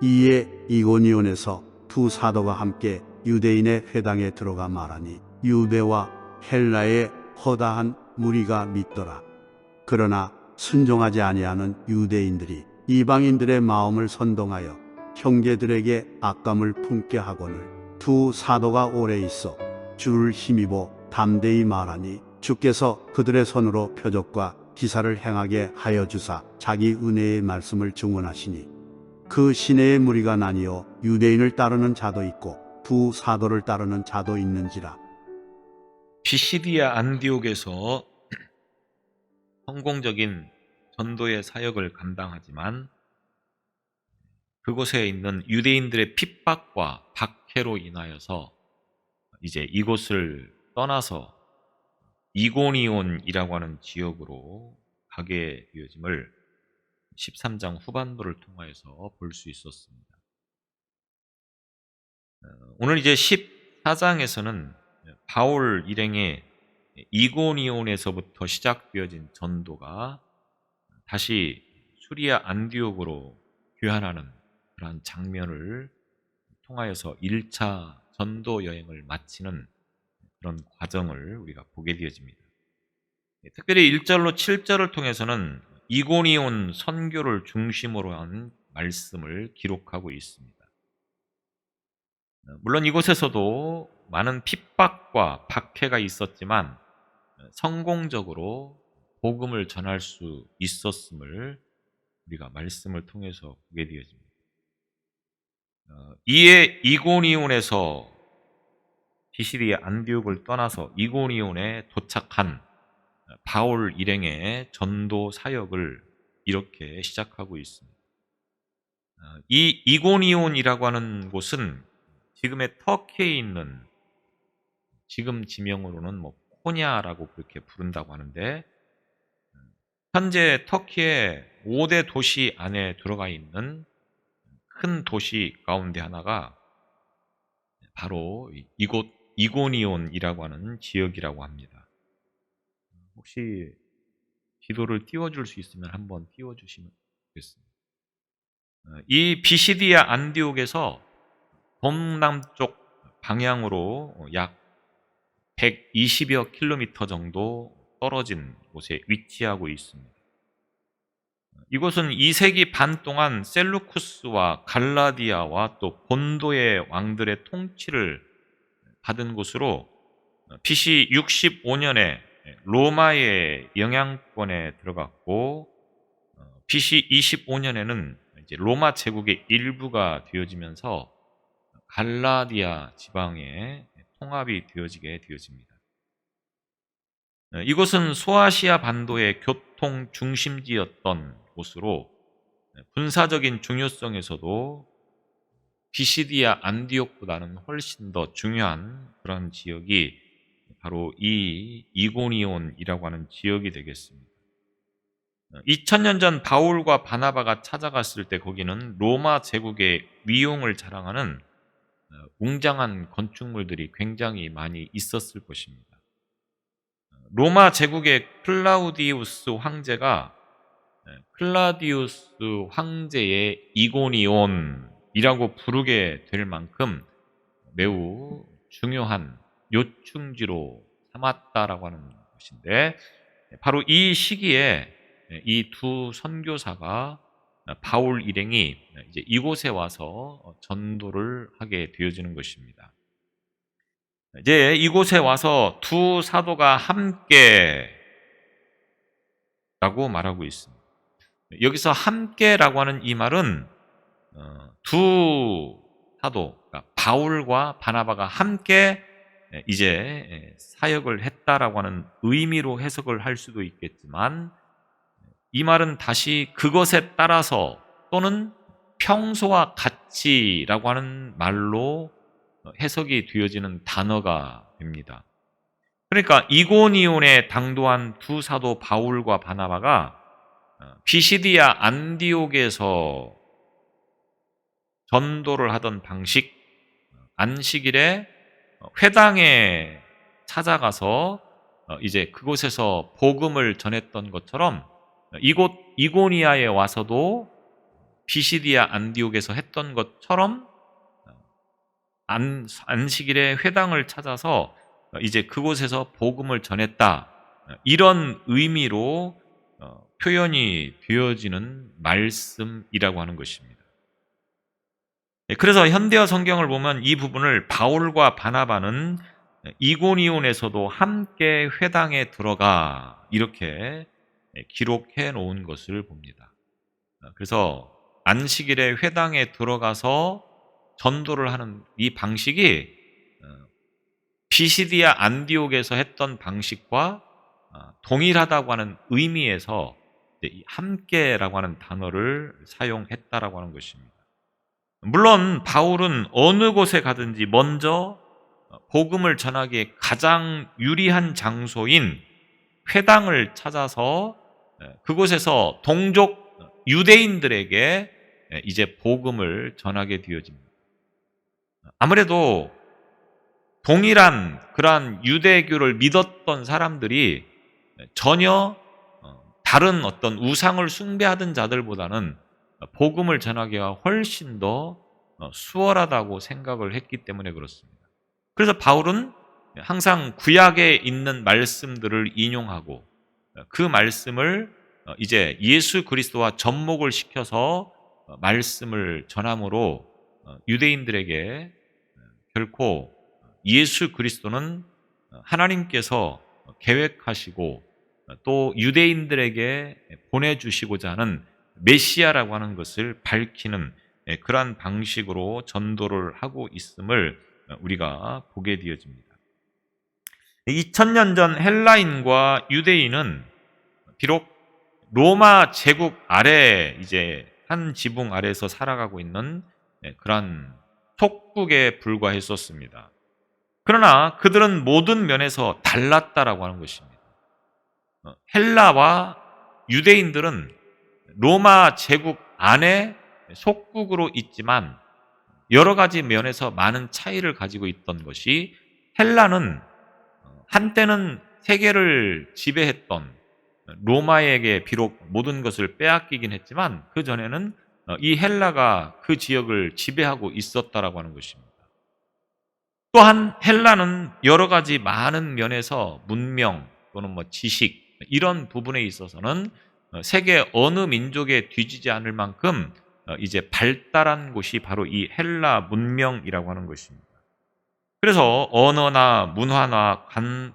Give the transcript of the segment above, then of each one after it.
이에 이고니온에서 두 사도가 함께 유대인의 회당에 들어가 말하니 유대와 헬라의 허다한 무리가 믿더라. 그러나 순종하지 아니하는 유대인들이 이방인들의 마음을 선동하여 형제들에게 악감을 품게 하거늘 두 사도가 오래 있어 주를 힘입어 담대히 말하니 주께서 그들의 손으로 표적과 기사를 행하게 하여 주사 자기 은혜의 말씀을 증언하시니 그 시내의 무리가 나뉘어 유대인을 따르는 자도 있고 두 사도를 따르는 자도 있는지라. 피시디아 안디옥에서 성공적인 전도의 사역을 감당하지만 그곳에 있는 유대인들의 핍박과 박해로 인하여서 이제 이곳을 떠나서 이고니온이라고 하는 지역으로 가게 되어짐을 13장 후반부를 통하여서 볼 수 있었습니다. 오늘 이제 14장에서는 바울 일행의 이고니온에서부터 시작되어진 전도가 다시 수리아 안디옥으로 귀환하는 그러한 장면을 통하여서 1차 전도 여행을 마치는 그런 과정을 우리가 보게 되어집니다. 특별히 1절로 7절을 통해서는 이고니온 선교를 중심으로 한 말씀을 기록하고 있습니다. 물론 이곳에서도 많은 핍박과 박해가 있었지만 성공적으로 복음을 전할 수 있었음을 우리가 말씀을 통해서 보게 되어집니다. 이에 이고니온에서 피시디아 안디옥을 떠나서 이고니온에 도착한 바울 일행의 전도 사역을 이렇게 시작하고 있습니다. 이 이고니온이라고 하는 곳은 지금의 터키에 있는 지금 지명으로는 뭐 코냐라고 그렇게 부른다고 하는데 현재 터키의 5대 도시 안에 들어가 있는 큰 도시 가운데 하나가 바로 이곳 이고니온이라고 하는 지역이라고 합니다. 혹시 지도를 띄워줄 수 있으면 한번 띄워주시면 좋겠습니다. 이 비시디아 안디옥에서 동남쪽 방향으로 약 120여 킬로미터 정도 떨어진 곳에 위치하고 있습니다. 이곳은 2세기 반 동안 셀루쿠스와 갈라디아와 또 본도의 왕들의 통치를 받은 곳으로 BC 65년에 로마의 영향권에 들어갔고 BC 25년에는 이제 로마 제국의 일부가 되어지면서 갈라디아 지방에 통합이 되어지게 되어집니다. 이곳은 소아시아 반도의 교통 중심지였던 곳으로 군사적인 중요성에서도 비시디아 안디옥보다는 훨씬 더 중요한 그런 지역이 바로 이 이고니온이라고 하는 지역이 되겠습니다. 2000년 전 바울과 바나바가 찾아갔을 때 거기는 로마 제국의 위용을 자랑하는 웅장한 건축물들이 굉장히 많이 있었을 것입니다. 로마 제국의 클라우디우스 황제가 클라디우스 황제의 이고니온이라고 부르게 될 만큼 매우 중요한 요충지로 삼았다라고 하는 것인데 바로 이 시기에 이 두 선교사가 바울 일행이 이제 이곳에 와서 전도를 하게 되어지는 것입니다. 이제 이곳에 와서 두 사도가 함께 라고 말하고 있습니다. 여기서 함께라고 하는 이 말은 두 사도, 그러니까 바울과 바나바가 함께 이제 사역을 했다라고 하는 의미로 해석을 할 수도 있겠지만 이 말은 다시 그것에 따라서 또는 평소와 같이라고 하는 말로 해석이 되어지는 단어가 됩니다. 그러니까 이고니온에 당도한 두 사도 바울과 바나바가 비시디아 안디옥에서 전도를 하던 방식, 안식일에 회당에 찾아가서 이제 그곳에서 복음을 전했던 것처럼 이곳 이고니아에 와서도 비시디아 안디옥에서 했던 것처럼 안식일에 회당을 찾아서 이제 그곳에서 복음을 전했다. 이런 의미로 표현이 되어지는 말씀이라고 하는 것입니다. 그래서 현대어 성경을 보면 이 부분을 바울과 바나바는 이고니온에서도 함께 회당에 들어가 이렇게 기록해 놓은 것을 봅니다. 그래서 안식일에 회당에 들어가서 전도를 하는 이 방식이 비시디아 안디옥에서 했던 방식과 동일하다고 하는 의미에서 함께라고 하는 단어를 사용했다라고 하는 것입니다. 물론 바울은 어느 곳에 가든지 먼저 복음을 전하기에 가장 유리한 장소인 회당을 찾아서 그곳에서 동족 유대인들에게 이제 복음을 전하게 되어집니다. 아무래도 동일한 그러한 유대교를 믿었던 사람들이 전혀 다른 어떤 우상을 숭배하던 자들보다는 복음을 전하기가 훨씬 더 수월하다고 생각을 했기 때문에 그렇습니다. 그래서 바울은 항상 구약에 있는 말씀들을 인용하고 그 말씀을 이제 예수 그리스도와 접목을 시켜서 말씀을 전함으로 유대인들에게 결코 예수 그리스도는 하나님께서 계획하시고 또 유대인들에게 보내주시고자 하는 메시아라고 하는 것을 밝히는 그러한 방식으로 전도를 하고 있음을 우리가 보게 되어집니다. 2000년 전 헬라인과 유대인은 비록 로마 제국 아래 이제 한 지붕 아래에서 살아가고 있는 그러한 속국에 불과했었습니다. 그러나 그들은 모든 면에서 달랐다라고 하는 것입니다. 헬라와 유대인들은 로마 제국 안에 속국으로 있지만 여러 가지 면에서 많은 차이를 가지고 있던 것이 헬라는 한때는 세계를 지배했던 로마에게 비록 모든 것을 빼앗기긴 했지만 그 전에는 이 헬라가 그 지역을 지배하고 있었다라고 하는 것입니다. 또한 헬라는 여러 가지 많은 면에서 문명 또는 지식 이런 부분에 있어서는 세계 어느 민족에 뒤지지 않을 만큼 이제 발달한 곳이 바로 이 헬라 문명이라고 하는 것입니다. 그래서 언어나 문화나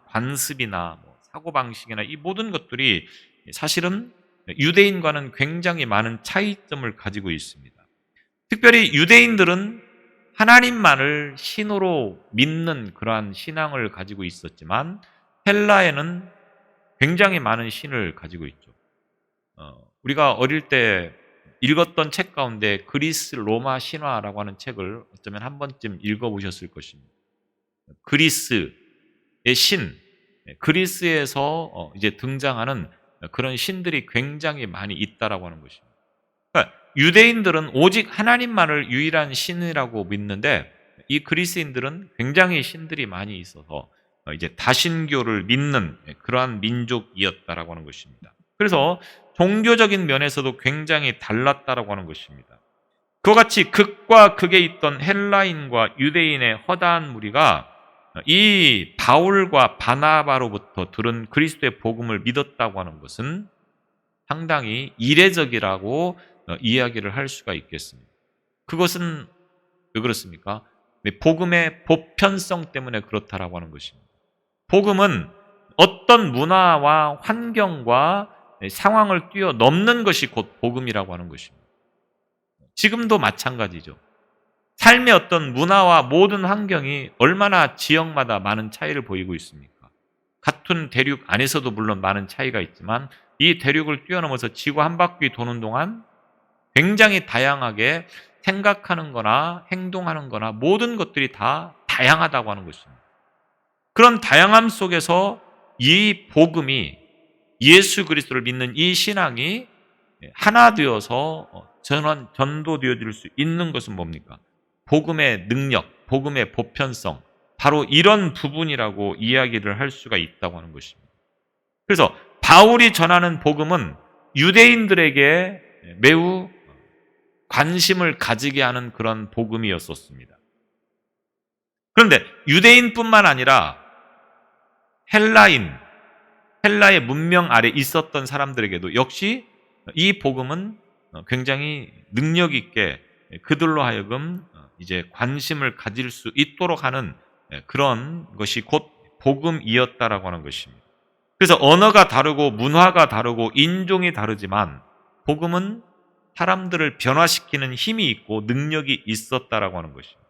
관습이나 사고방식이나 이 모든 것들이 사실은 유대인과는 굉장히 많은 차이점을 가지고 있습니다. 특별히 유대인들은 하나님만을 신으로 믿는 그러한 신앙을 가지고 있었지만 헬라에는 굉장히 많은 신을 가지고 있죠. 우리가 어릴 때 읽었던 책 가운데 그리스 로마 신화라고 하는 책을 어쩌면 한 번쯤 읽어보셨을 것입니다. 그리스의 신, 그리스에서 이제 등장하는 그런 신들이 굉장히 많이 있다라고 하는 것입니다. 그러니까 유대인들은 오직 하나님만을 유일한 신이라고 믿는데 이 그리스인들은 굉장히 신들이 많이 있어서 이제 다신교를 믿는 그러한 민족이었다라고 하는 것입니다. 그래서 종교적인 면에서도 굉장히 달랐다라고 하는 것입니다. 그와 같이 극과 극에 있던 헬라인과 유대인의 허다한 무리가 이 바울과 바나바로부터 들은 그리스도의 복음을 믿었다고 하는 것은 상당히 이례적이라고 이야기를 할 수가 있겠습니다. 그것은 왜 그렇습니까? 복음의 보편성 때문에 그렇다라고 하는 것입니다. 복음은 어떤 문화와 환경과 상황을 뛰어넘는 것이 곧 복음이라고 하는 것입니다. 지금도 마찬가지죠. 삶의 어떤 문화와 모든 환경이 얼마나 지역마다 많은 차이를 보이고 있습니까? 같은 대륙 안에서도 물론 많은 차이가 있지만 이 대륙을 뛰어넘어서 지구 한 바퀴 도는 동안 굉장히 다양하게 생각하는 거나 행동하는 거나 모든 것들이 다 다양하다고 하는 것입니다. 그런 다양함 속에서 이 복음이 예수 그리스도를 믿는 이 신앙이 하나 되어서 전도되어질 수 있는 것은 뭡니까? 복음의 능력, 복음의 보편성, 바로 이런 부분이라고 이야기를 할 수가 있다고 하는 것입니다. 그래서 바울이 전하는 복음은 유대인들에게 매우 관심을 가지게 하는 그런 복음이었었습니다. 그런데 유대인뿐만 아니라 헬라의 문명 아래 있었던 사람들에게도 역시 이 복음은 굉장히 능력 있게 그들로 하여금 이제 관심을 가질 수 있도록 하는 그런 것이 곧 복음이었다라고 하는 것입니다. 그래서 언어가 다르고 문화가 다르고 인종이 다르지만 복음은 사람들을 변화시키는 힘이 있고 능력이 있었다라고 하는 것입니다.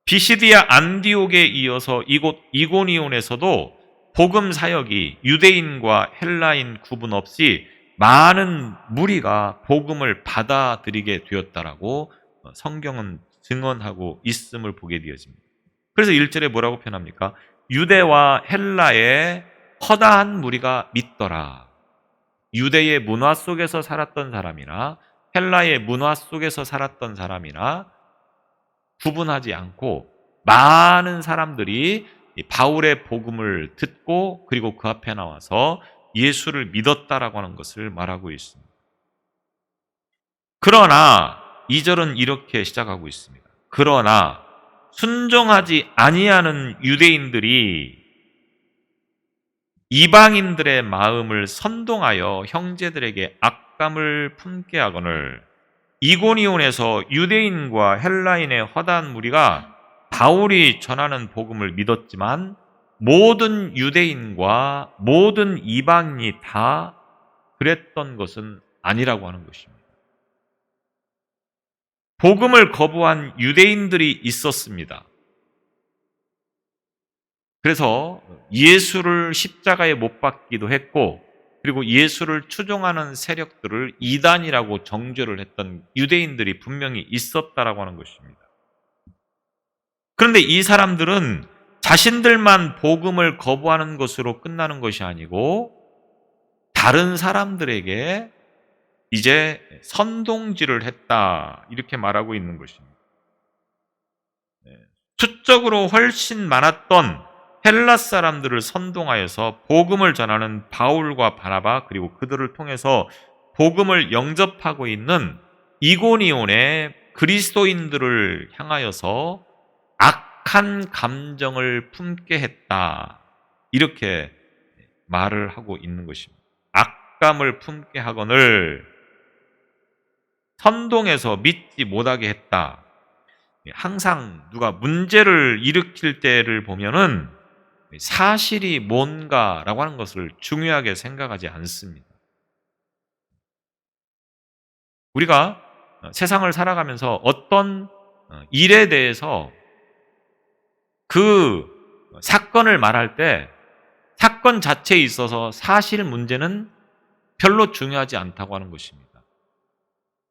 비시디아 안디옥에 이어서 이곳 이고니온에서도 복음 사역이 유대인과 헬라인 구분 없이 많은 무리가 복음을 받아들이게 되었다라고 성경은 증언하고 있음을 보게 되어집니다. 그래서 1절에 뭐라고 표현합니까? 유대와 헬라의 허다한 무리가 믿더라. 유대의 문화 속에서 살았던 사람이나 헬라의 문화 속에서 살았던 사람이나 구분하지 않고 많은 사람들이 바울의 복음을 듣고 그리고 그 앞에 나와서 예수를 믿었다라고 하는 것을 말하고 있습니다. 그러나 2절은 이렇게 시작하고 있습니다. 그러나 순종하지 아니하는 유대인들이 이방인들의 마음을 선동하여 형제들에게 악감을 품게 하거늘 이고니온에서 유대인과 헬라인의 허다한 무리가 바울이 전하는 복음을 믿었지만 모든 유대인과 모든 이방인이 다 그랬던 것은 아니라고 하는 것입니다. 복음을 거부한 유대인들이 있었습니다. 그래서 예수를 십자가에 못 박기도 했고 그리고 예수를 추종하는 세력들을 이단이라고 정죄를 했던 유대인들이 분명히 있었다라고 하는 것입니다. 그런데 이 사람들은 자신들만 복음을 거부하는 것으로 끝나는 것이 아니고 다른 사람들에게 이제 선동질을 했다 이렇게 말하고 있는 것입니다. 수적으로 훨씬 많았던 헬라 사람들을 선동하여서 복음을 전하는 바울과 바나바 그리고 그들을 통해서 복음을 영접하고 있는 이고니온의 그리스도인들을 향하여서 악한 감정을 품게 했다. 이렇게 말을 하고 있는 것입니다. 악감을 품게 하거늘 선동해서 믿지 못하게 했다. 항상 누가 문제를 일으킬 때를 보면은 사실이 뭔가라고 하는 것을 중요하게 생각하지 않습니다. 우리가 세상을 살아가면서 어떤 일에 대해서 그 사건을 말할 때 사건 자체에 있어서 사실 문제는 별로 중요하지 않다고 하는 것입니다.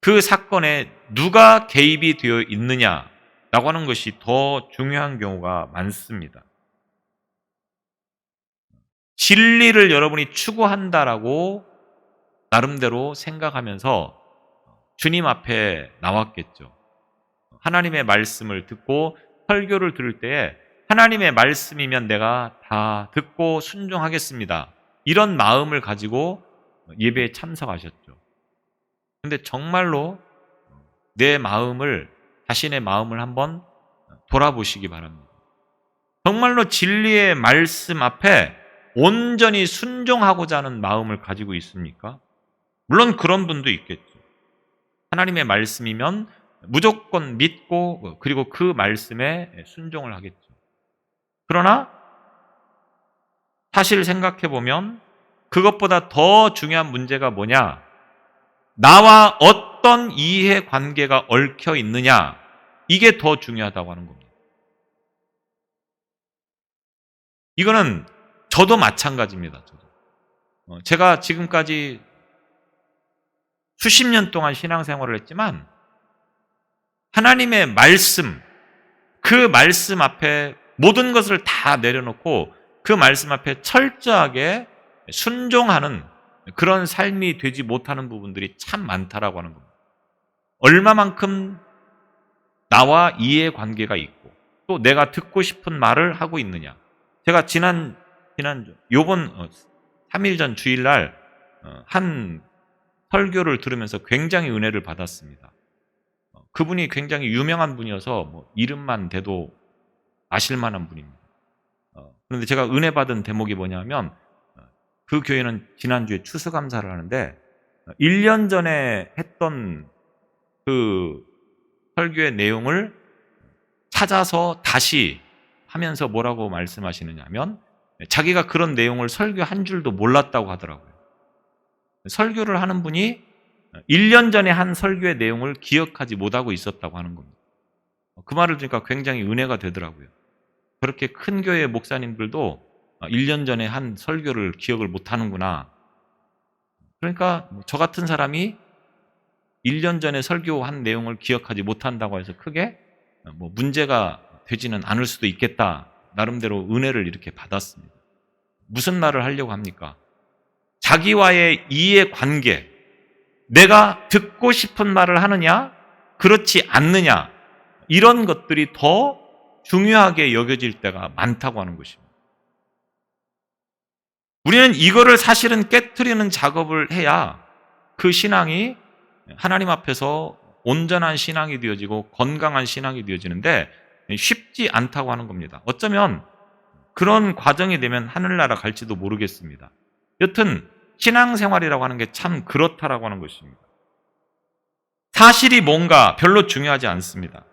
그 사건에 누가 개입이 되어 있느냐라고 하는 것이 더 중요한 경우가 많습니다. 진리를 여러분이 추구한다라고 나름대로 생각하면서 주님 앞에 나왔겠죠. 하나님의 말씀을 듣고 설교를 들을 때에 하나님의 말씀이면 내가 다 듣고 순종하겠습니다. 이런 마음을 가지고 예배에 참석하셨죠. 그런데 정말로 내 마음을, 자신의 마음을 한번 돌아보시기 바랍니다. 정말로 진리의 말씀 앞에 온전히 순종하고자 하는 마음을 가지고 있습니까? 물론 그런 분도 있겠죠. 하나님의 말씀이면 무조건 믿고 그리고 그 말씀에 순종을 하겠죠. 그러나 사실 생각해 보면 그것보다 더 중요한 문제가 뭐냐? 나와 어떤 이해 관계가 얽혀 있느냐? 이게 더 중요하다고 하는 겁니다. 이거는 저도 마찬가지입니다. 제가 지금까지 수십 년 동안 신앙생활을 했지만 하나님의 말씀, 그 말씀 앞에 모든 것을 다 내려놓고 그 말씀 앞에 철저하게 순종하는 그런 삶이 되지 못하는 부분들이 참 많다라고 하는 겁니다. 얼마만큼 나와 이해관계가 있고 또 내가 듣고 싶은 말을 하고 있느냐. 제가 요번 3일 전 주일날 한 설교를 들으면서 굉장히 은혜를 받았습니다. 그분이 굉장히 유명한 분이어서 뭐 이름만 대도 아실 만한 분입니다. 그런데 제가 은혜 받은 대목이 뭐냐면 그 교회는 지난주에 추수감사를 하는데 1년 전에 했던 그 설교의 내용을 찾아서 다시 하면서 뭐라고 말씀하시느냐 하면 자기가 그런 내용을 설교한 줄도 몰랐다고 하더라고요. 설교를 하는 분이 1년 전에 한 설교의 내용을 기억하지 못하고 있었다고 하는 겁니다. 그 말을 들으니까 굉장히 은혜가 되더라고요. 그렇게 큰 교회 목사님들도 1년 전에 한 설교를 기억을 못하는구나. 그러니까 저 같은 사람이 1년 전에 설교한 내용을 기억하지 못한다고 해서 크게 뭐 문제가 되지는 않을 수도 있겠다. 나름대로 은혜를 이렇게 받았습니다. 무슨 말을 하려고 합니까? 자기와의 이해관계, 내가 듣고 싶은 말을 하느냐, 그렇지 않느냐, 이런 것들이 더 중요하게 여겨질 때가 많다고 하는 것입니다. 우리는 이거를 사실은 깨트리는 작업을 해야 그 신앙이 하나님 앞에서 온전한 신앙이 되어지고 건강한 신앙이 되어지는데 쉽지 않다고 하는 겁니다. 어쩌면 그런 과정이 되면 하늘나라 갈지도 모르겠습니다. 여튼 신앙생활이라고 하는 게 참 그렇다라고 하는 것입니다. 사실이 뭔가 별로 중요하지 않습니다.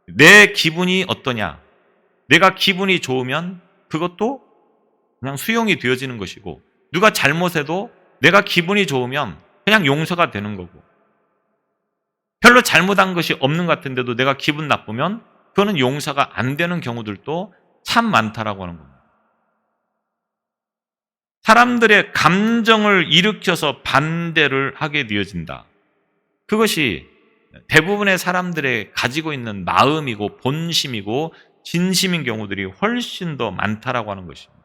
내 기분이 어떠냐, 내가 기분이 좋으면 그것도 그냥 수용이 되어지는 것이고, 누가 잘못해도 내가 기분이 좋으면 그냥 용서가 되는 거고, 별로 잘못한 것이 없는 것 같은데도 내가 기분 나쁘면 그거는 용서가 안 되는 경우들도 참 많다라고 하는 겁니다. 사람들의 감정을 일으켜서 반대를 하게 되어진다. 그것이 대부분의 사람들의 가지고 있는 마음이고 본심이고 진심인 경우들이 훨씬 더 많다라고 하는 것입니다.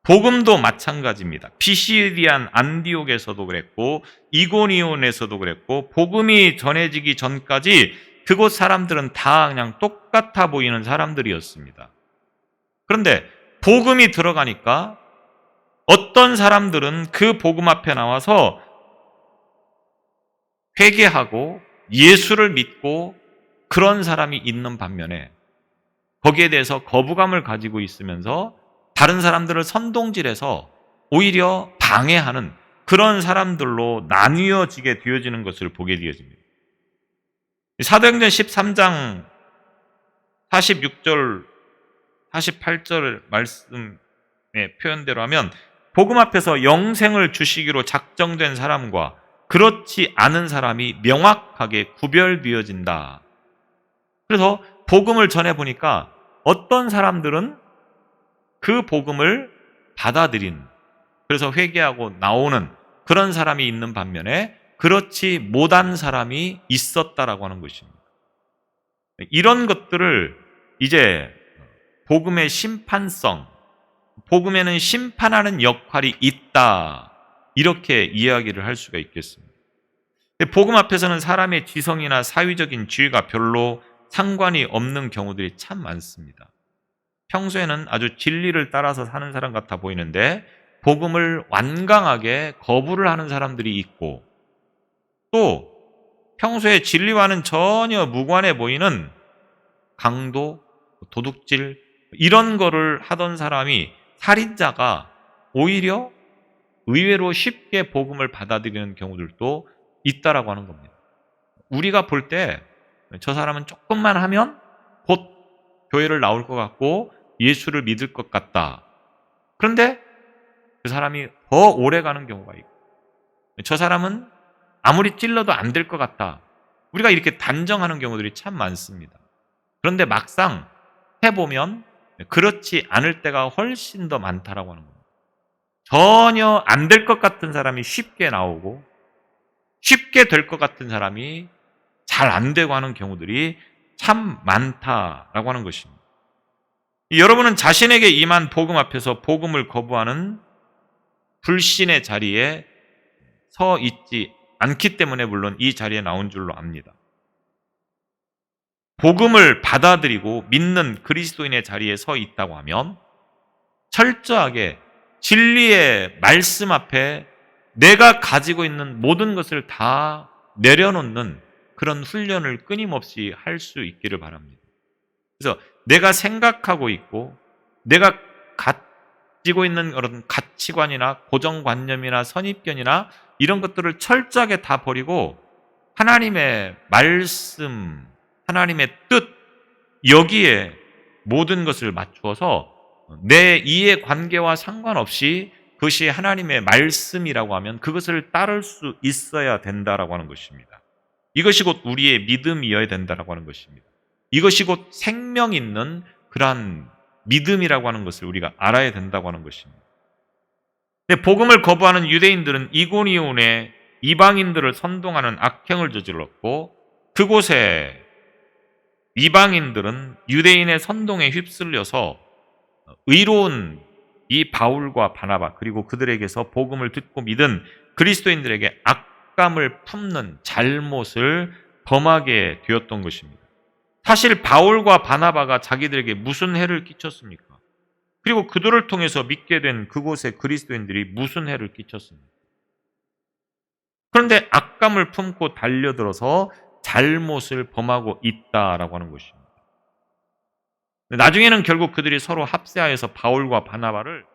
복음도 마찬가지입니다. 피시디안 안디옥에서도 그랬고 이고니온에서도 그랬고, 복음이 전해지기 전까지 그곳 사람들은 다 그냥 똑같아 보이는 사람들이었습니다. 그런데 복음이 들어가니까 어떤 사람들은 그 복음 앞에 나와서 회개하고 예수를 믿고 그런 사람이 있는 반면에 거기에 대해서 거부감을 가지고 있으면서 다른 사람들을 선동질해서 오히려 방해하는 그런 사람들로 나뉘어지게 되어지는 것을 보게 되어집니다. 사도행전 13장 46절 48절 말씀의 표현대로 하면 복음 앞에서 영생을 주시기로 작정된 사람과 그렇지 않은 사람이 명확하게 구별되어진다. 그래서 복음을 전해보니까 어떤 사람들은 그 복음을 받아들인, 그래서 회개하고 나오는 그런 사람이 있는 반면에 그렇지 못한 사람이 있었다라고 하는 것입니다. 이런 것들을 이제 복음의 심판성, 복음에는 심판하는 역할이 있다, 이렇게 이야기를 할 수가 있겠습니다. 복음 앞에서는 사람의 지성이나 사회적인 지위가 별로 상관이 없는 경우들이 참 많습니다. 평소에는 아주 진리를 따라서 사는 사람 같아 보이는데 복음을 완강하게 거부를 하는 사람들이 있고, 또 평소에 진리와는 전혀 무관해 보이는 강도, 도둑질 이런 거를 하던 사람이, 살인자가 오히려 의외로 쉽게 복음을 받아들이는 경우들도 있다라고 하는 겁니다. 우리가 볼 때 저 사람은 조금만 하면 곧 교회를 나올 것 같고 예수를 믿을 것 같다. 그런데 그 사람이 더 오래 가는 경우가 있고, 저 사람은 아무리 찔러도 안 될 것 같다. 우리가 이렇게 단정하는 경우들이 참 많습니다. 그런데 막상 해보면 그렇지 않을 때가 훨씬 더 많다라고 하는 겁니다. 전혀 안 될 것 같은 사람이 쉽게 나오고, 쉽게 될 것 같은 사람이 잘 안 되고 하는 경우들이 참 많다라고 하는 것입니다. 여러분은 자신에게 임한 복음 앞에서 복음을 거부하는 불신의 자리에 서 있지 않기 때문에 물론 이 자리에 나온 줄로 압니다. 복음을 받아들이고 믿는 그리스도인의 자리에 서 있다고 하면 철저하게 진리의 말씀 앞에 내가 가지고 있는 모든 것을 다 내려놓는 그런 훈련을 끊임없이 할 수 있기를 바랍니다. 그래서 내가 생각하고 있고 내가 가지고 있는 그런 가치관이나 고정관념이나 선입견이나 이런 것들을 철저하게 다 버리고 하나님의 말씀, 하나님의 뜻, 여기에 모든 것을 맞추어서 내 이해관계와 상관없이 그것이 하나님의 말씀이라고 하면 그것을 따를 수 있어야 된다라고 하는 것입니다. 이것이 곧 우리의 믿음이어야 된다라고 하는 것입니다. 이것이 곧 생명 있는 그러한 믿음이라고 하는 것을 우리가 알아야 된다고 하는 것입니다. 근데 복음을 거부하는 유대인들은 이고니온에 이방인들을 선동하는 악행을 저질렀고 그곳에 이방인들은 유대인의 선동에 휩쓸려서 의로운 이 바울과 바나바 그리고 그들에게서 복음을 듣고 믿은 그리스도인들에게 악감을 품는 잘못을 범하게 되었던 것입니다. 사실 바울과 바나바가 자기들에게 무슨 해를 끼쳤습니까? 그리고 그들을 통해서 믿게 된 그곳의 그리스도인들이 무슨 해를 끼쳤습니까? 그런데 악감을 품고 달려들어서 잘못을 범하고 있다라고 하는 것입니다. 나중에는 결국 그들이 서로 합세하여서 바울과 바나바를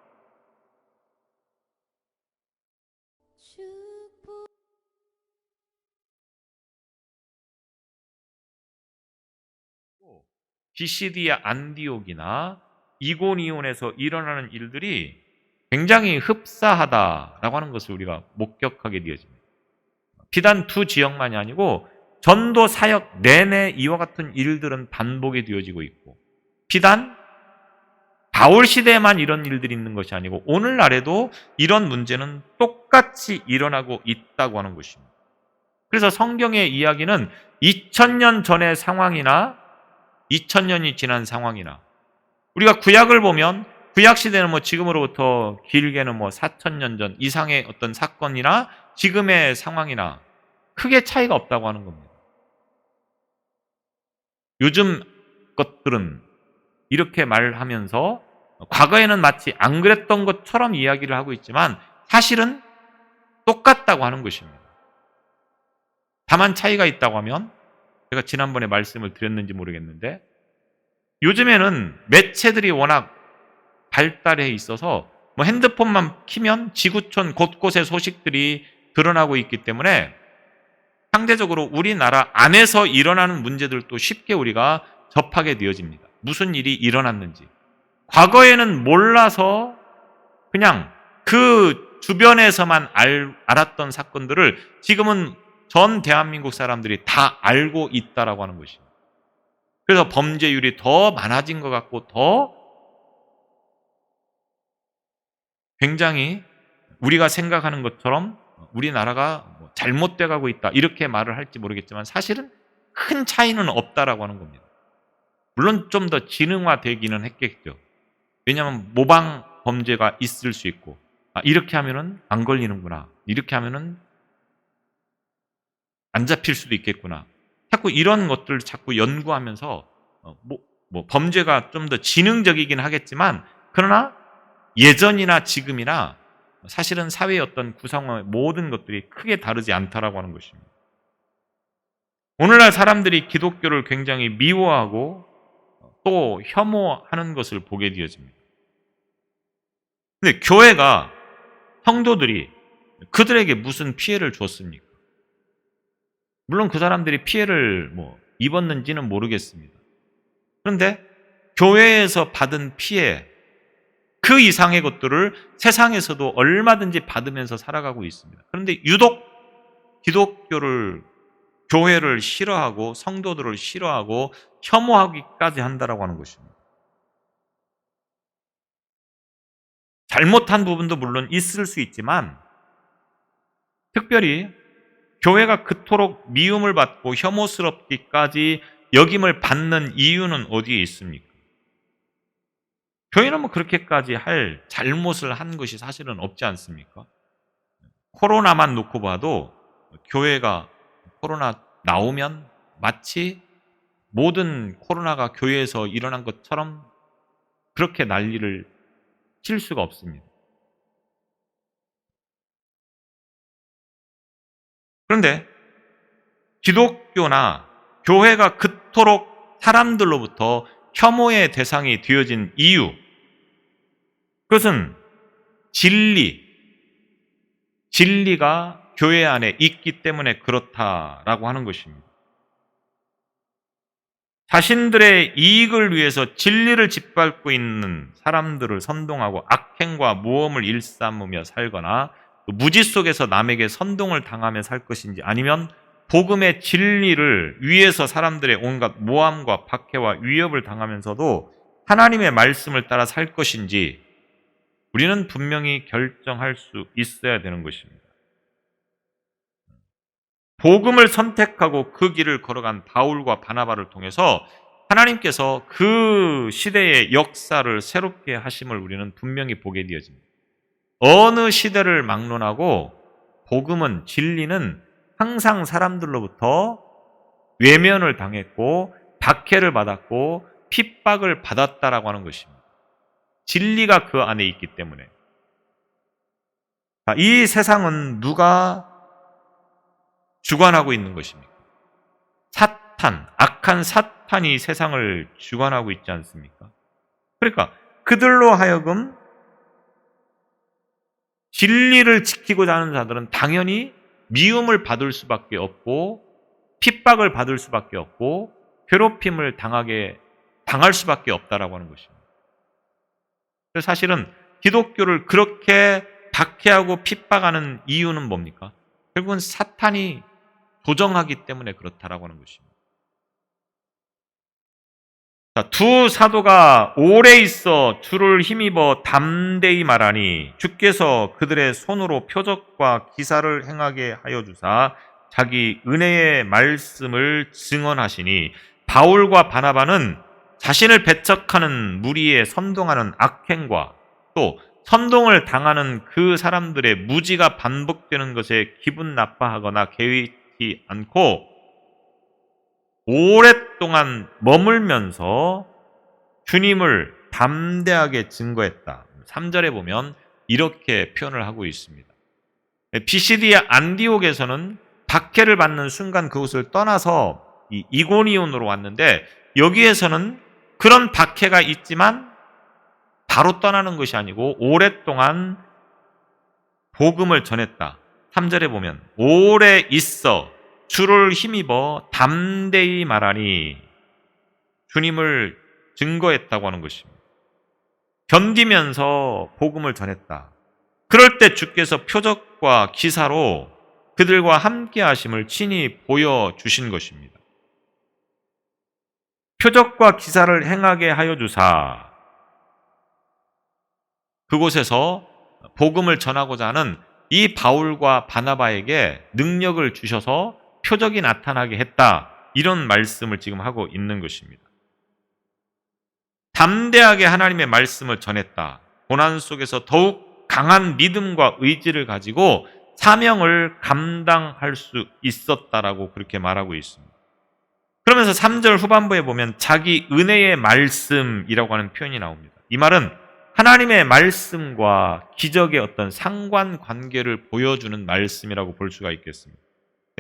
비시디아 안디옥이나 이고니온에서 일어나는 일들이 굉장히 흡사하다라고 하는 것을 우리가 목격하게 되어집니다. 비단 두 지역만이 아니고 전도 사역 내내 이와 같은 일들은 반복이 되어지고 있고 비단 바울 시대에만 이런 일들이 있는 것이 아니고 오늘날에도 이런 문제는 똑같이 일어나고 있다고 하는 것입니다. 그래서 성경의 이야기는 2000년 전의 상황이나 2000년이 지난 상황이나 우리가 구약을 보면 구약 시대는 지금으로부터 길게는 4000년 전 이상의 어떤 사건이나 지금의 상황이나 크게 차이가 없다고 하는 겁니다. 요즘 것들은 이렇게 말하면서 과거에는 마치 안 그랬던 것처럼 이야기를 하고 있지만 사실은 똑같다고 하는 것입니다. 다만 차이가 있다고 하면 제가 지난번에 말씀을 드렸는지 모르겠는데 요즘에는 매체들이 워낙 발달해 있어서 핸드폰만 키면 지구촌 곳곳의 소식들이 드러나고 있기 때문에 상대적으로 우리나라 안에서 일어나는 문제들도 쉽게 우리가 접하게 되어집니다. 무슨 일이 일어났는지. 과거에는 몰라서 그냥 그 주변에서만 알았던 사건들을 지금은 전 대한민국 사람들이 다 알고 있다라고 하는 것입니다. 그래서 범죄율이 더 많아진 것 같고 더 굉장히 우리가 생각하는 것처럼 우리나라가 잘못돼 가고 있다 이렇게 말을 할지 모르겠지만 사실은 큰 차이는 없다라고 하는 겁니다. 물론 좀 더 지능화되기는 했겠죠. 왜냐하면 모방 범죄가 있을 수 있고 이렇게 하면은 안 걸리는구나. 이렇게 하면은 안 잡힐 수도 있겠구나. 자꾸 이런 것들을 자꾸 연구하면서 범죄가 좀 더 지능적이긴 하겠지만 그러나 예전이나 지금이나 사실은 사회의 어떤 구성의 모든 것들이 크게 다르지 않다라고 하는 것입니다. 오늘날 사람들이 기독교를 굉장히 미워하고 또 혐오하는 것을 보게 되어집니다. 근데 교회가 성도들이 그들에게 무슨 피해를 줬습니까? 물론 그 사람들이 피해를 입었는지는 모르겠습니다. 그런데 교회에서 받은 피해 그 이상의 것들을 세상에서도 얼마든지 받으면서 살아가고 있습니다. 그런데 유독 기독교를 교회를 싫어하고 성도들을 싫어하고 혐오하기까지 한다라고 하는 것입니다. 잘못한 부분도 물론 있을 수 있지만 특별히 교회가 그토록 미움을 받고 혐오스럽기까지 여김을 받는 이유는 어디에 있습니까? 교회는 그렇게까지 할 잘못을 한 것이 사실은 없지 않습니까? 코로나만 놓고 봐도 교회가 코로나 나오면 마치 모든 코로나가 교회에서 일어난 것처럼 그렇게 난리를 칠 수가 없습니다. 그런데 기독교나 교회가 그토록 사람들로부터 혐오의 대상이 되어진 이유, 그것은 진리가 교회 안에 있기 때문에 그렇다라고 하는 것입니다. 자신들의 이익을 위해서 진리를 짓밟고 있는 사람들을 선동하고 악행과 모험을 일삼으며 살거나 무지 속에서 남에게 선동을 당하며 살 것인지, 아니면 복음의 진리를 위해서 사람들의 온갖 모함과 박해와 위협을 당하면서도 하나님의 말씀을 따라 살 것인지 우리는 분명히 결정할 수 있어야 되는 것입니다. 복음을 선택하고 그 길을 걸어간 바울과 바나바를 통해서 하나님께서 그 시대의 역사를 새롭게 하심을 우리는 분명히 보게 되어집니다. 어느 시대를 막론하고 복음은, 진리는 항상 사람들로부터 외면을 당했고 박해를 받았고 핍박을 받았다라고 하는 것입니다. 진리가 그 안에 있기 때문에. 이 세상은 누가 주관하고 있는 것입니까? 악한 사탄이 세상을 주관하고 있지 않습니까? 그러니까 그들로 하여금 진리를 지키고자 하는 자들은 당연히 미움을 받을 수밖에 없고 핍박을 받을 수밖에 없고 괴롭힘을 당할 수밖에 없다라고 하는 것입니다. 그래서 사실은 기독교를 그렇게 박해하고 핍박하는 이유는 뭡니까? 결국은 사탄이 조정하기 때문에 그렇다라고 하는 것입니다. 자, 두 사도가 오래 있어 주를 힘입어 담대히 말하니 주께서 그들의 손으로 표적과 기사를 행하게 하여 주사 자기 은혜의 말씀을 증언하시니, 바울과 바나바는 자신을 배척하는 무리에 선동하는 악행과 또 선동을 당하는 그 사람들의 무지가 반복되는 것에 기분 나빠하거나 개의치 않고 오랫동안 머물면서 주님을 담대하게 증거했다. 3절에 보면 이렇게 표현을 하고 있습니다. 피시디아 안디옥에서는 박해를 받는 순간 그곳을 떠나서 이고니온으로 왔는데, 여기에서는 그런 박해가 있지만 바로 떠나는 것이 아니고 오랫동안 복음을 전했다. 3절에 보면 오래 있어 주를 힘입어 담대히 말하니 주님을 증거했다고 하는 것입니다. 견디면서 복음을 전했다. 그럴 때 주께서 표적과 기사로 그들과 함께 하심을 친히 보여주신 것입니다. 표적과 기사를 행하게 하여 주사, 그곳에서 복음을 전하고자 하는 이 바울과 바나바에게 능력을 주셔서 표적이 나타나게 했다. 이런 말씀을 지금 하고 있는 것입니다. 담대하게 하나님의 말씀을 전했다. 고난 속에서 더욱 강한 믿음과 의지를 가지고 사명을 감당할 수 있었다라고 그렇게 말하고 있습니다. 그러면서 3절 후반부에 보면 자기 은혜의 말씀이라고 하는 표현이 나옵니다. 이 말은 하나님의 말씀과 기적의 어떤 상관관계를 보여주는 말씀이라고 볼 수가 있겠습니다.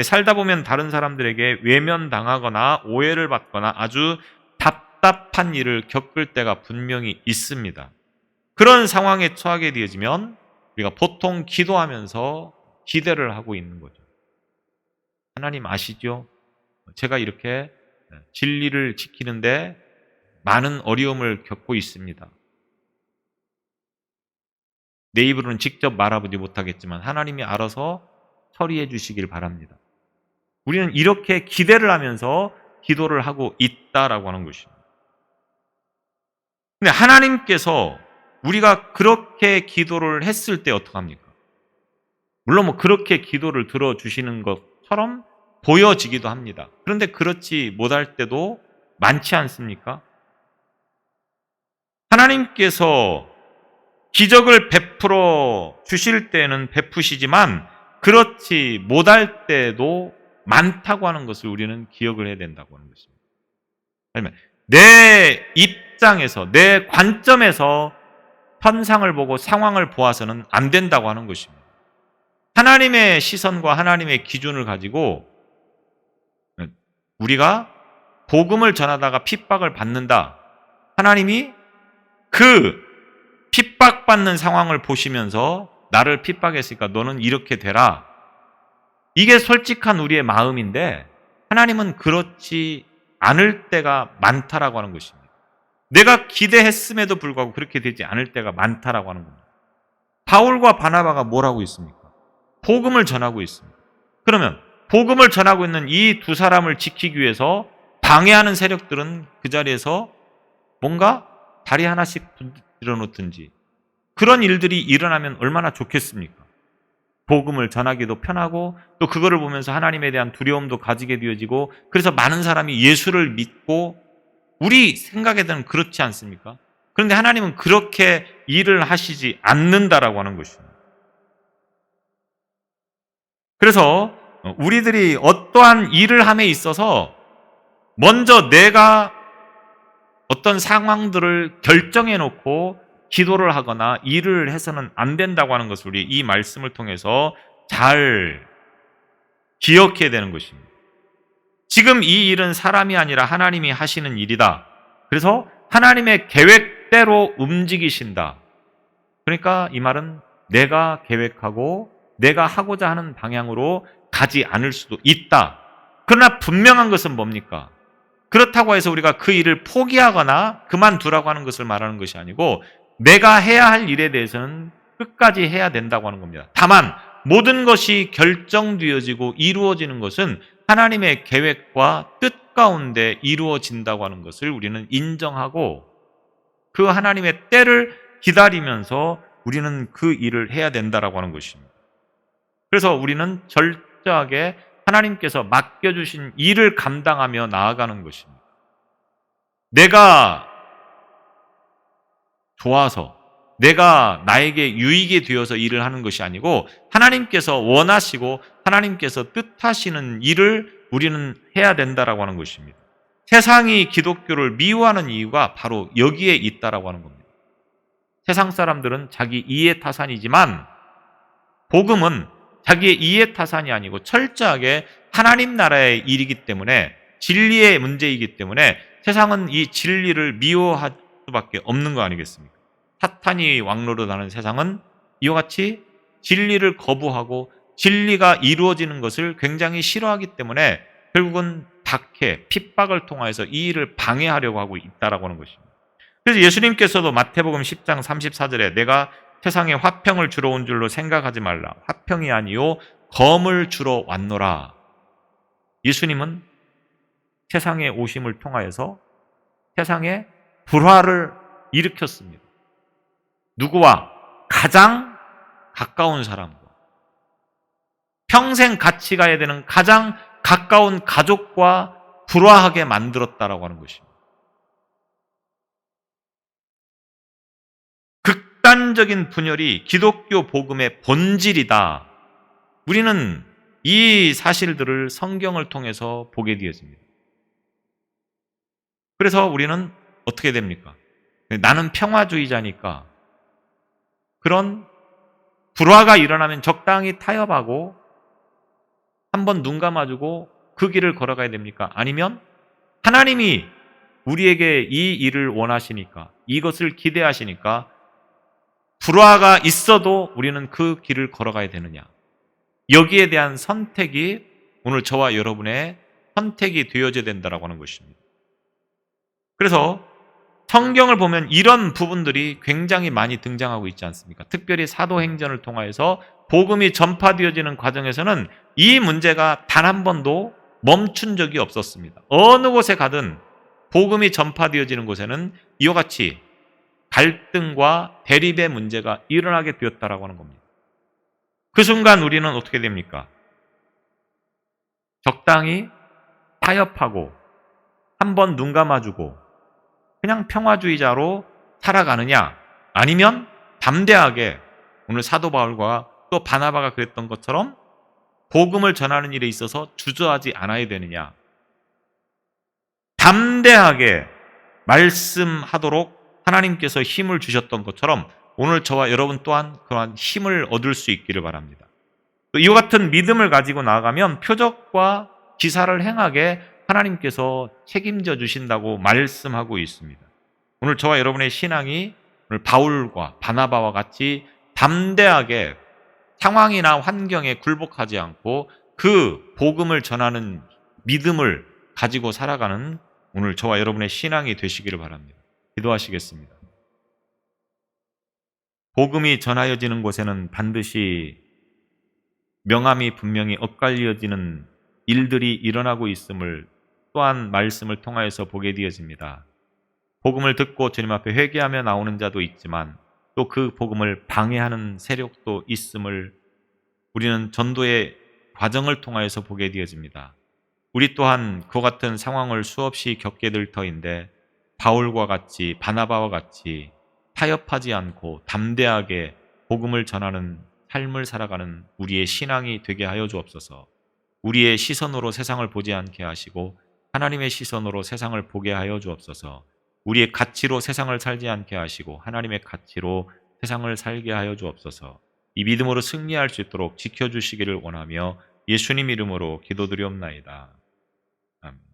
살다 보면 다른 사람들에게 외면당하거나 오해를 받거나 아주 답답한 일을 겪을 때가 분명히 있습니다. 그런 상황에 처하게 되어지면 우리가 보통 기도하면서 기대를 하고 있는 거죠. 하나님 아시죠? 제가 이렇게 진리를 지키는데 많은 어려움을 겪고 있습니다. 내 입으로는 직접 말하지 못하겠지만 하나님이 알아서 처리해 주시길 바랍니다. 우리는 이렇게 기대를 하면서 기도를 하고 있다라고 하는 것입니다. 근데 하나님께서 우리가 그렇게 기도를 했을 때 어떡합니까? 물론 그렇게 기도를 들어주시는 것처럼 보여지기도 합니다. 그런데 그렇지 못할 때도 많지 않습니까? 하나님께서 기적을 베풀어 주실 때는 베푸시지만 그렇지 못할 때도 많다고 하는 것을 우리는 기억을 해야 된다고 하는 것입니다. 아니면 내 입장에서, 내 관점에서 현상을 보고 상황을 보아서는 안 된다고 하는 것입니다. 하나님의 시선과 하나님의 기준을 가지고 우리가 복음을 전하다가 핍박을 받는다. 하나님이 그 핍박받는 상황을 보시면서 나를 핍박했으니까 너는 이렇게 되라. 이게 솔직한 우리의 마음인데 하나님은 그렇지 않을 때가 많다라고 하는 것입니다. 내가 기대했음에도 불구하고 그렇게 되지 않을 때가 많다라고 하는 겁니다. 바울과 바나바가 뭘 하고 있습니까? 복음을 전하고 있습니다. 그러면 복음을 전하고 있는 이 두 사람을 지키기 위해서 방해하는 세력들은 그 자리에서 뭔가 다리 하나씩 들어 놓든지 그런 일들이 일어나면 얼마나 좋겠습니까? 복음을 전하기도 편하고 또 그거를 보면서 하나님에 대한 두려움도 가지게 되어지고 그래서 많은 사람이 예수를 믿고 우리 생각에는 그렇지 않습니까? 그런데 하나님은 그렇게 일을 하시지 않는다라고 하는 것입니다. 그래서 우리들이 어떠한 일을 함에 있어서 먼저 내가 어떤 상황들을 결정해 놓고 기도를 하거나 일을 해서는 안 된다고 하는 것을 우리 이 말씀을 통해서 잘 기억해야 되는 것입니다. 지금 이 일은 사람이 아니라 하나님이 하시는 일이다. 그래서 하나님의 계획대로 움직이신다. 그러니까 이 말은 내가 계획하고 내가 하고자 하는 방향으로 가지 않을 수도 있다. 그러나 분명한 것은 뭡니까? 그렇다고 해서 우리가 그 일을 포기하거나 그만두라고 하는 것을 말하는 것이 아니고 내가 해야 할 일에 대해서는 끝까지 해야 된다고 하는 겁니다. 다만 모든 것이 결정되어지고 이루어지는 것은 하나님의 계획과 뜻 가운데 이루어진다고 하는 것을 우리는 인정하고 그 하나님의 때를 기다리면서 우리는 그 일을 해야 된다라고 하는 것입니다. 그래서 우리는 철저하게 하나님께서 맡겨주신 일을 감당하며 나아가는 것입니다. 내가 좋아서 내가 나에게 유익이 되어서 일을 하는 것이 아니고 하나님께서 원하시고 하나님께서 뜻하시는 일을 우리는 해야 된다라고 하는 것입니다. 세상이 기독교를 미워하는 이유가 바로 여기에 있다라고 하는 겁니다. 세상 사람들은 자기 이해타산이지만 복음은 자기의 이해타산이 아니고 철저하게 하나님 나라의 일이기 때문에 진리의 문제이기 때문에 세상은 이 진리를 미워할 수밖에 없는 거 아니겠습니까? 사탄이 왕노릇하는 세상은 이와 같이 진리를 거부하고 진리가 이루어지는 것을 굉장히 싫어하기 때문에 결국은 박해, 핍박을 통해서 이 일을 방해하려고 하고 있다라고 하는 것입니다. 그래서 예수님께서도 마태복음 10장 34절에 내가 세상에 화평을 주러 온 줄로 생각하지 말라. 화평이 아니요 검을 주러 왔노라. 예수님은 세상에 오심을 통하여서 세상에 불화를 일으켰습니다. 누구와? 가장 가까운 사람과 평생 같이 가야 되는 가장 가까운 가족과 불화하게 만들었다라고 하는 것입니다. 극단적인 분열이 기독교 복음의 본질이다. 우리는 이 사실들을 성경을 통해서 보게 되어집니다. 그래서 우리는 어떻게 됩니까? 나는 평화주의자니까 그런 불화가 일어나면 적당히 타협하고 한번 눈 감아주고 그 길을 걸어가야 됩니까? 아니면 하나님이 우리에게 이 일을 원하시니까 이것을 기대하시니까 불화가 있어도 우리는 그 길을 걸어가야 되느냐? 여기에 대한 선택이 오늘 저와 여러분의 선택이 되어져야 된다고 하는 것입니다. 그래서 성경을 보면 이런 부분들이 굉장히 많이 등장하고 있지 않습니까? 특별히 사도행전을 통하여서 복음이 전파되어지는 과정에서는 이 문제가 단 한 번도 멈춘 적이 없었습니다. 어느 곳에 가든 복음이 전파되어지는 곳에는 이와 같이 갈등과 대립의 문제가 일어나게 되었다라고 하는 겁니다. 그 순간 우리는 어떻게 됩니까? 적당히 타협하고 한번 눈 감아주고 그냥 평화주의자로 살아가느냐 아니면 담대하게 오늘 사도 바울과 또 바나바가 그랬던 것처럼 복음을 전하는 일에 있어서 주저하지 않아야 되느냐 담대하게 말씀하도록 하나님께서 힘을 주셨던 것처럼 오늘 저와 여러분 또한 그러한 힘을 얻을 수 있기를 바랍니다. 이와 같은 믿음을 가지고 나아가면 표적과 기사를 행하게 하나님께서 책임져 주신다고 말씀하고 있습니다. 오늘 저와 여러분의 신앙이 오늘 바울과 바나바와 같이 담대하게 상황이나 환경에 굴복하지 않고 그 복음을 전하는 믿음을 가지고 살아가는 오늘 저와 여러분의 신앙이 되시기를 바랍니다. 기도하시겠습니다. 복음이 전하여지는 곳에는 반드시 명암이 분명히 엇갈려지는 일들이 일어나고 있음을 또한 말씀을 통하여서 보게 되어집니다. 복음을 듣고 주님 앞에 회개하며 나오는 자도 있지만 또 그 복음을 방해하는 세력도 있음을 우리는 전도의 과정을 통하여서 보게 되어집니다. 우리 또한 그와 같은 상황을 수없이 겪게 될 터인데 바울과 같이 바나바와 같이 타협하지 않고 담대하게 복음을 전하는 삶을 살아가는 우리의 신앙이 되게 하여 주옵소서. 우리의 시선으로 세상을 보지 않게 하시고 하나님의 시선으로 세상을 보게 하여 주옵소서. 우리의 가치로 세상을 살지 않게 하시고 하나님의 가치로 세상을 살게 하여 주옵소서. 이 믿음으로 승리할 수 있도록 지켜주시기를 원하며 예수님 이름으로 기도드리옵나이다. 아멘.